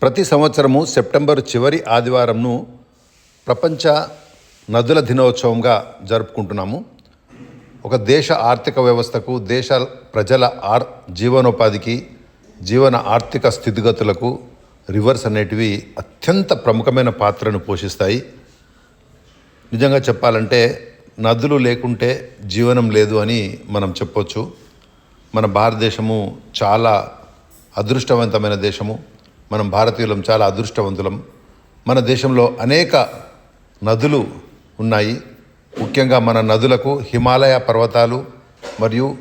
ప్రతి సంవత్సరము సెప్టెంబర్ చివరి ఆదివారంను ప్రపంచ నదుల దినోత్సవంగా జరుపుకుంటున్నాము. ఒక దేశ ఆర్థిక వ్యవస్థకు, దేశ ప్రజల జీవనోపాధికి, జీవన ఆర్థిక స్థితిగతులకు రివర్స్ అనేటివి అత్యంత ప్రముఖమైన పాత్రను పోషిస్తాయి. నిజంగా చెప్పాలంటే నదులు లేకుంటే జీవనం లేదు అని మనం చెప్పొచ్చు. మన భారతదేశము చాలా అదృష్టవంతమైన దేశము. మనం భారతీయులం చాలా అదృష్టవంతులం. మన దేశంలో అనేక నదులు ఉన్నాయి. ముఖ్యంగా మన నదులకు హిమాలయ పర్వతాలు మరియు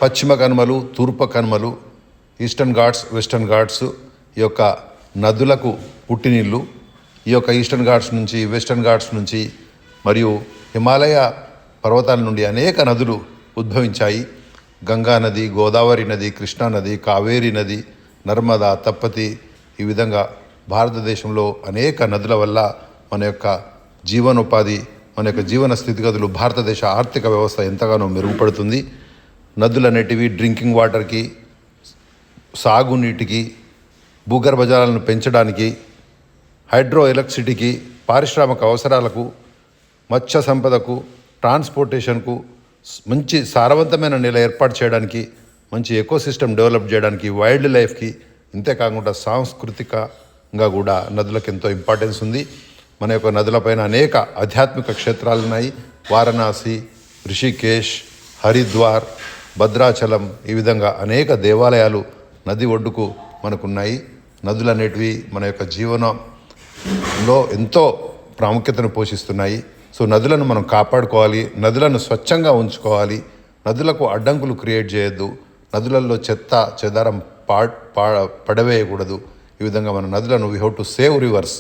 పశ్చిమ కనుమలు, తూర్పు కనుమలు, ఈస్టర్న్ ఘాట్స్, వెస్టర్న్ ఘాట్స్ ఈ యొక్క నదులకు పుట్టినిల్లు. ఈ యొక్క ఈస్టర్న్ ఘాట్స్ నుంచి, వెస్టర్న్ ఘాట్స్ నుంచి మరియు హిమాలయ పర్వతాల నుండి అనేక నదులు ఉద్భవించాయి. గంగా నది, గోదావరి నది, కృష్ణా నది, కావేరీ నది, నర్మదా, తప్పతి, ఈ విధంగా భారతదేశంలో అనేక నదుల వల్ల మన యొక్క జీవనోపాధి, మన యొక్క జీవన స్థితిగతులు, భారతదేశ ఆర్థిక వ్యవస్థ ఎంతగానో మెరుగుపడుతుంది. నదులు అనేటివి డ్రింకింగ్ వాటర్కి, సాగునీటికి, భూగర్భ జలాలను పెంచడానికి, హైడ్రో ఎలక్ట్రిసిటీకి, పారిశ్రామిక అవసరాలకు, మత్స్య సంపదకు, ట్రాన్స్పోర్టేషన్కు, మంచి సారవంతమైన నేల ఏర్పాటు చేయడానికి, మంచి ఎకోసిస్టమ్ డెవలప్ చేయడానికి, వైల్డ్ లైఫ్కి, ఇంతే కాకుండా సాంస్కృతికంగా కూడా నదులకు ఎంతో ఇంపార్టెన్స్ ఉంది. మన యొక్క నదులపైన అనేక ఆధ్యాత్మిక క్షేత్రాలు ఉన్నాయి. వారణాసి, రిషికేశ్, హరిద్వార్, భద్రాచలం, ఈ విధంగా అనేక దేవాలయాలు నది ఒడ్డుకు మనకున్నాయి. నదులు అనేటివి మన యొక్క జీవనంలో ఎంతో ప్రాముఖ్యతను పోషిస్తున్నాయి. సో నదులను మనం కాపాడుకోవాలి, నదులను స్వచ్ఛంగా ఉంచుకోవాలి, నదులకు అడ్డంకులు క్రియేట్ చేయొద్దు, నదులలో చెత్త చెదారం పడవేయకూడదు. ఈ విధంగా మన నదులను we have to save reverse.